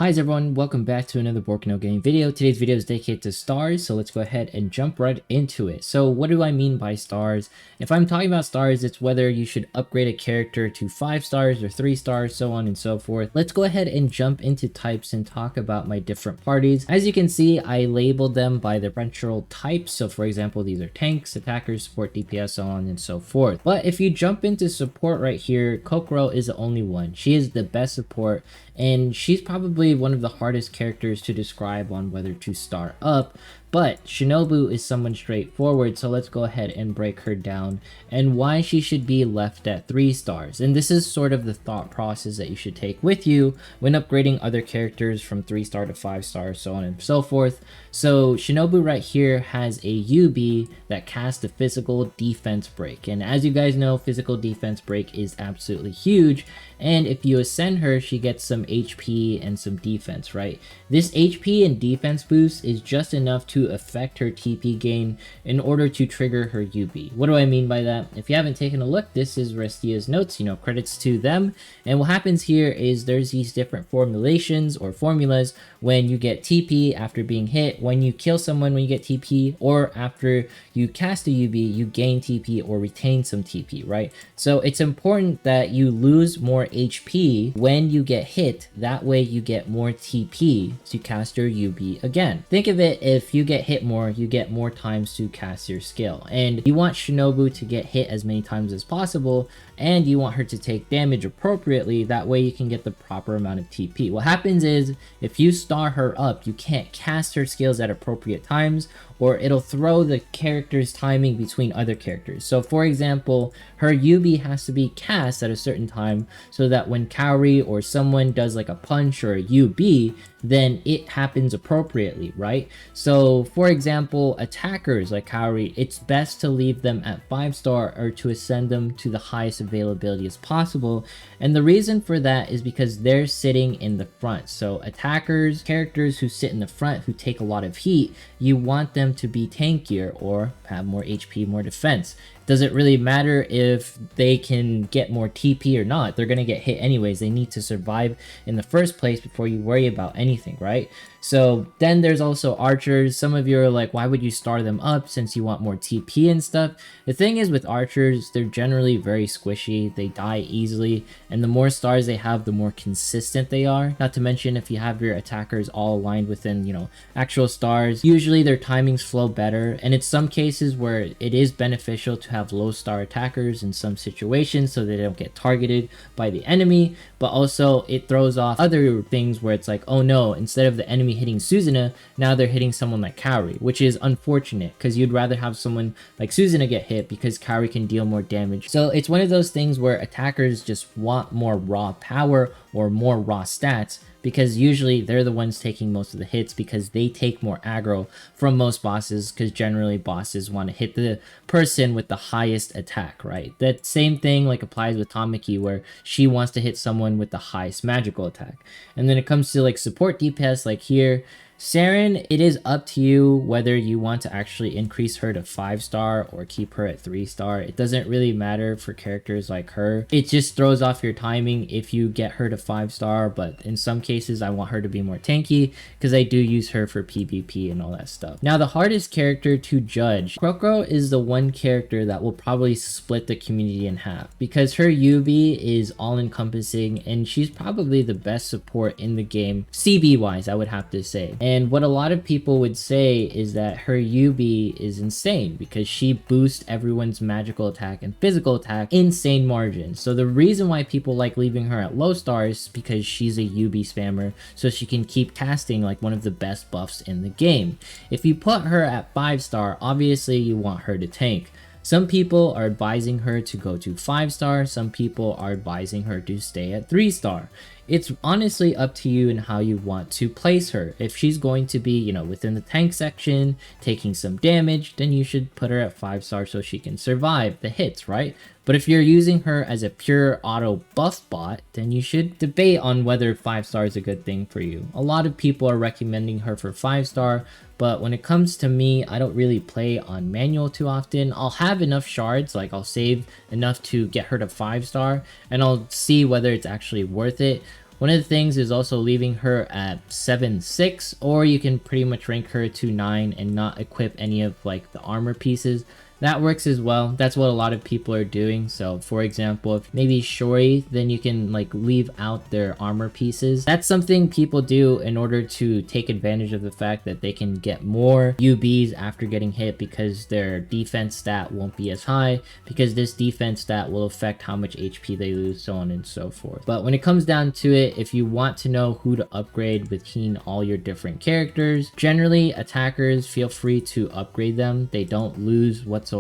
Hi everyone, welcome back to another Borkino game video. Today's video is dedicated to stars, so let's go ahead and jump right into it. So what do I mean by stars? If I'm talking about stars, it's whether you should upgrade a character to 5 stars or 3 stars, so on and so forth. Let's go ahead and jump into types and talk about my different parties. As you can see, I labeled them by the differential types. So for example, these are tanks, attackers, support, DPS, so on and so forth. But if you jump into support right here, Kokoro is the only one. She is the best support, and she's probably one of the hardest characters to describe on whether to star up, but Shinobu is someone straightforward, so let's go ahead and break her down and why she should be left at 3 stars. And this is sort of the thought process that you should take with you when upgrading other characters from 3 star to 5 stars, so on and so forth. So Shinobu right here has a UB that casts a physical defense break, and as you guys know, physical defense break is absolutely huge, and if you ascend her, she gets some HP and some defense, right? This HP and defense boost is just enough to affect her TP gain in order to trigger her UB. What do I mean by that? If you haven't taken a look, this is Restia's notes, credits to them. And what happens here is there's these different formulations or formulas when you get TP after being hit, when you kill someone when you get TP, or after you cast a UB, you gain TP or retain some TP, right? So it's important that you lose more HP when you get hit, that way you get more TP to cast your UB again. Think of it, if you get hit more, you get more times to cast your skill, and you want Shinobu to get hit as many times as possible, and you want her to take damage appropriately, that way you can get the proper amount of TP. What happens is, if you star her up, you can't cast her skills at appropriate times, or it'll throw the character's timing between other characters. So for example, her UB has to be cast at a certain time so that when Kaori or someone does like a punch or a UB, then it happens appropriately, right? So for example, attackers like Kaori, it's best to leave them at 5 star or to ascend them to the highest availability as possible. And the reason for that is because they're sitting in the front. So attackers, characters who sit in the front who take a lot of heat, you want them to be tankier or have more HP, more defense. Doesn't really matter if they can get more TP or not. They're going to get hit anyways. They need to survive in the first place before you worry about anything, right? So then there's also archers. Some of you are like, why would you star them up since you want more TP and stuff? The thing is with archers, they're generally very squishy. They die easily, and the more stars they have, the more consistent they are. Not to mention, if you have your attackers all aligned within, actual stars, usually their timings flow better. And in some cases where it is beneficial to have low star attackers in some situations so they don't get targeted by the enemy, but also it throws off other things where it's like, oh no, instead of the enemy hitting Suzuna, now they're hitting someone like Kaori, which is unfortunate because you'd rather have someone like Suzuna get hit because Kaori can deal more damage. So it's one of those things where attackers just want more raw power or more raw stats, because usually they're the ones taking most of the hits because they take more aggro from most bosses, because generally bosses want to hit the person with the highest attack, right? That same thing like applies with Tamaki, where she wants to hit someone with the highest magical attack. And then it comes to like support DPS, like here, Saren, it is up to you whether you want to actually increase her to 5 star or keep her at 3 star. It doesn't really matter for characters like her. It just throws off your timing if you get her to 5 star, but in some cases I want her to be more tanky because I do use her for PvP and all that stuff. Now the hardest character to judge, Croco is the one character that will probably split the community in half because her UB is all encompassing and she's probably the best support in the game, CB wise, I would have to say. And what a lot of people would say is that her UB is insane because she boosts everyone's magical attack and physical attack insane margins. So the reason why people like leaving her at low stars is because she's a UB spammer, so she can keep casting like one of the best buffs in the game. If you put her at 5 star, obviously you want her to tank. Some people are advising her to go to 5 star, some people are advising her to stay at 3 star. It's honestly up to you and how you want to place her. If she's going to be, within the tank section, taking some damage, then you should put her at 5 star so she can survive the hits, right? But if you're using her as a pure auto buff bot, then you should debate on whether 5 star is a good thing for you. A lot of people are recommending her for 5 star, but when it comes to me, I don't really play on manual too often. I'll have enough shards, like I'll save enough to get her to 5 star, and I'll see whether it's actually worth it. One of the things is also leaving her at 7-6, or you can pretty much rank her to 9 and not equip any of like the armor pieces. That works as well. That's what a lot of people are doing. So for example, if maybe Shori, then you can like leave out their armor pieces. That's something people do in order to take advantage of the fact that they can get more UBs after getting hit, because their defense stat won't be as high, because this defense stat will affect how much HP they lose, so on and so forth. But when it comes down to it, if you want to know who to upgrade within all your different characters, generally attackers, feel free to upgrade them. They don't lose whatsoever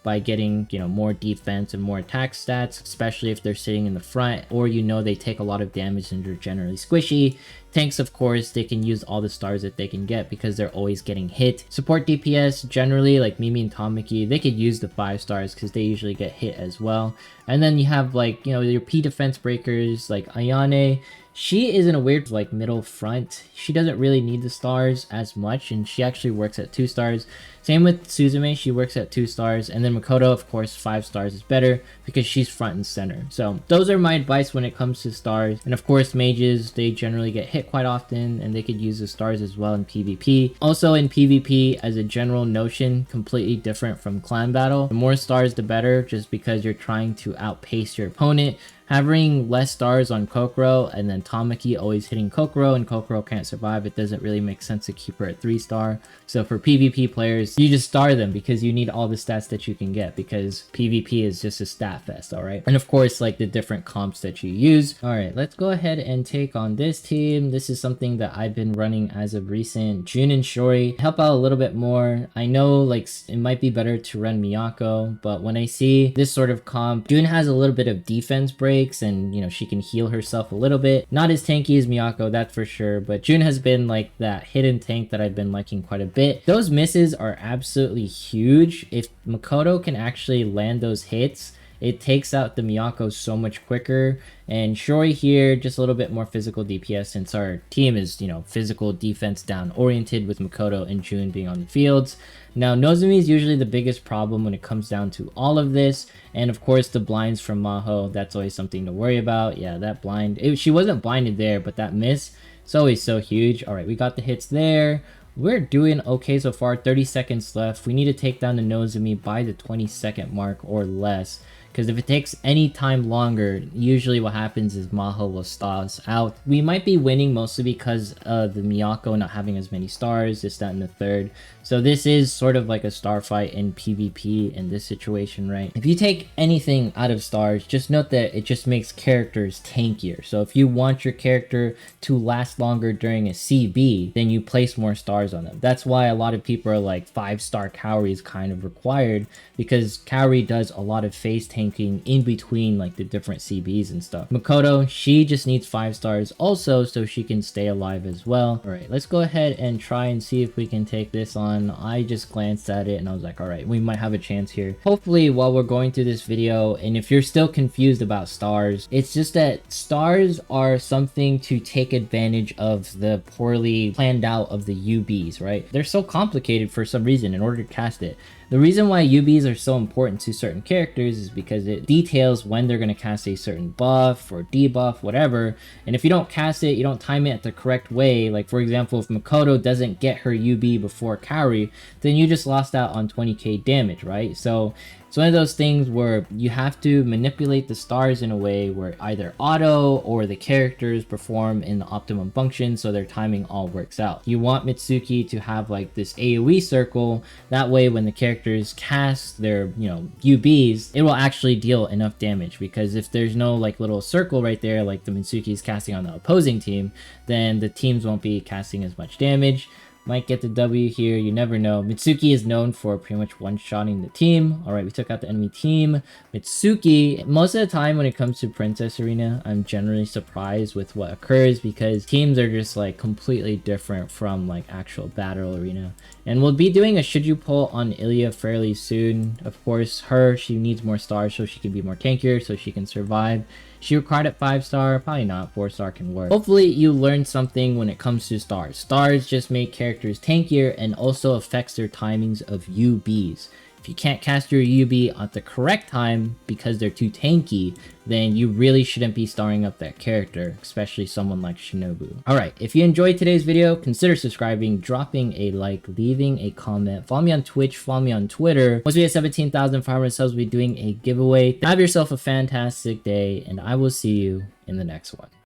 by getting, you know, more defense and more attack stats, especially if they're sitting in the front, or you know they take a lot of damage and they're generally squishy. Tanks, of course, they can use all the stars that they can get because they're always getting hit. Support DPS, generally, like Mimi and Tamaki, they could use the 5 stars because they usually get hit as well. And then you have, like, you know, your P defense breakers like Ayane. She is in a weird like middle front. She doesn't really need the stars as much, and she actually works at 2 stars. Same with Suzume, she works at 2 stars. And then Makoto, of course, 5 stars is better because she's front and center. So those are my advice when it comes to stars. And of course, mages, they generally get hit quite often, and they could use the stars as well in PvP. Also in PvP, as a general notion, completely different from clan battle. The more stars, the better, just because you're trying to outpace your opponent. Having less stars on Kokoro and then Tamaki always hitting Kokoro, and Kokoro can't survive, it doesn't really make sense to keep her at 3 star. So for PvP players, you just star them because you need all the stats that you can get, because PvP is just a stat fest, alright? And of course, like the different comps that you use. Alright, let's go ahead and take on this team. This is something that I've been running as of recent. Jun and Shori help out a little bit more. I know like it might be better to run Miyako, but when I see this sort of comp, Jun has a little bit of defense break, and you know, she can heal herself a little bit. Not as tanky as Miyako, that's for sure, but Jun has been like that hidden tank that I've been liking quite a bit. Those misses are absolutely huge. If Makoto can actually land those hits, it takes out the Miyako so much quicker. And Shori here, just a little bit more physical DPS, since our team is, you know, physical defense down oriented, with Makoto and Jun being on the fields. Now, Nozomi is usually the biggest problem when it comes down to all of this. And of course, the blinds from Maho, that's always something to worry about. Yeah, that blind, she wasn't blinded there, but that miss, it's always so huge. All right, we got the hits there. We're doing okay so far. 30 seconds left. We need to take down the Nozomi by the 20-second mark or less, because if it takes any time longer, usually what happens is Maho will stall us out. We might be winning mostly because of the Miyako not having as many stars, this, that, and the third. So this is sort of like a star fight in PvP in this situation, right? If you take anything out of stars, just note that it just makes characters tankier. So if you want your character to last longer during a CB, then you place more stars on them. That's why a lot of people are like 5-star Kaori is kind of required, because Kaori does a lot of phase tanking in between like the different CBs and stuff. Makoto, she just needs 5 stars also, so she can stay alive as well. All right, let's go ahead and try and see if we can take this on. I just glanced at it and I was like, all right, we might have a chance here. Hopefully, while we're going through this video, and if you're still confused about stars, it's just that stars are something to take advantage of the poorly planned out of the UBs, right? They're so complicated for some reason in order to cast it. The reason why UBs are so important to certain characters is because it details when they're going to cast a certain buff or debuff, whatever. And if you don't cast it, you don't time it at the correct way. Like for example, if Makoto doesn't get her UB before Kaori, then you just lost out on 20k damage, right? So it's one of those things where you have to manipulate the stars in a way where either auto or the characters perform in the optimum function, so their timing all works out. You want Mitsuki to have like this AoE circle, that way when the characters cast their, you know, UBs, it will actually deal enough damage, because if there's no like little circle right there like the Mitsuki is casting on the opposing team, then the teams won't be casting as much damage. Might get the W here, you never know. Mitsuki is known for pretty much one-shotting the team. Alright, we took out the enemy team. Mitsuki, most of the time when it comes to Princess Arena, I'm generally surprised with what occurs, because teams are just like completely different from like actual battle arena. And we'll be doing a should you poll on Ilya fairly soon. Of course, she needs more stars so she can be more tankier, so she can survive. She required at 5-star, probably not, 4-star can work. Hopefully you learned something when it comes to stars. Stars just make characters tankier and also affects their timings of UBs. If If you can't cast your Yubi at the correct time because they're too tanky, then you really shouldn't be starring up that character, especially someone like Shinobu. Alright, if you enjoyed today's video, consider subscribing, dropping a like, leaving a comment, follow me on Twitch, follow me on Twitter. Once we hit 17,500 subs, we'll be doing a giveaway. Have yourself a fantastic day, and I will see you in the next one.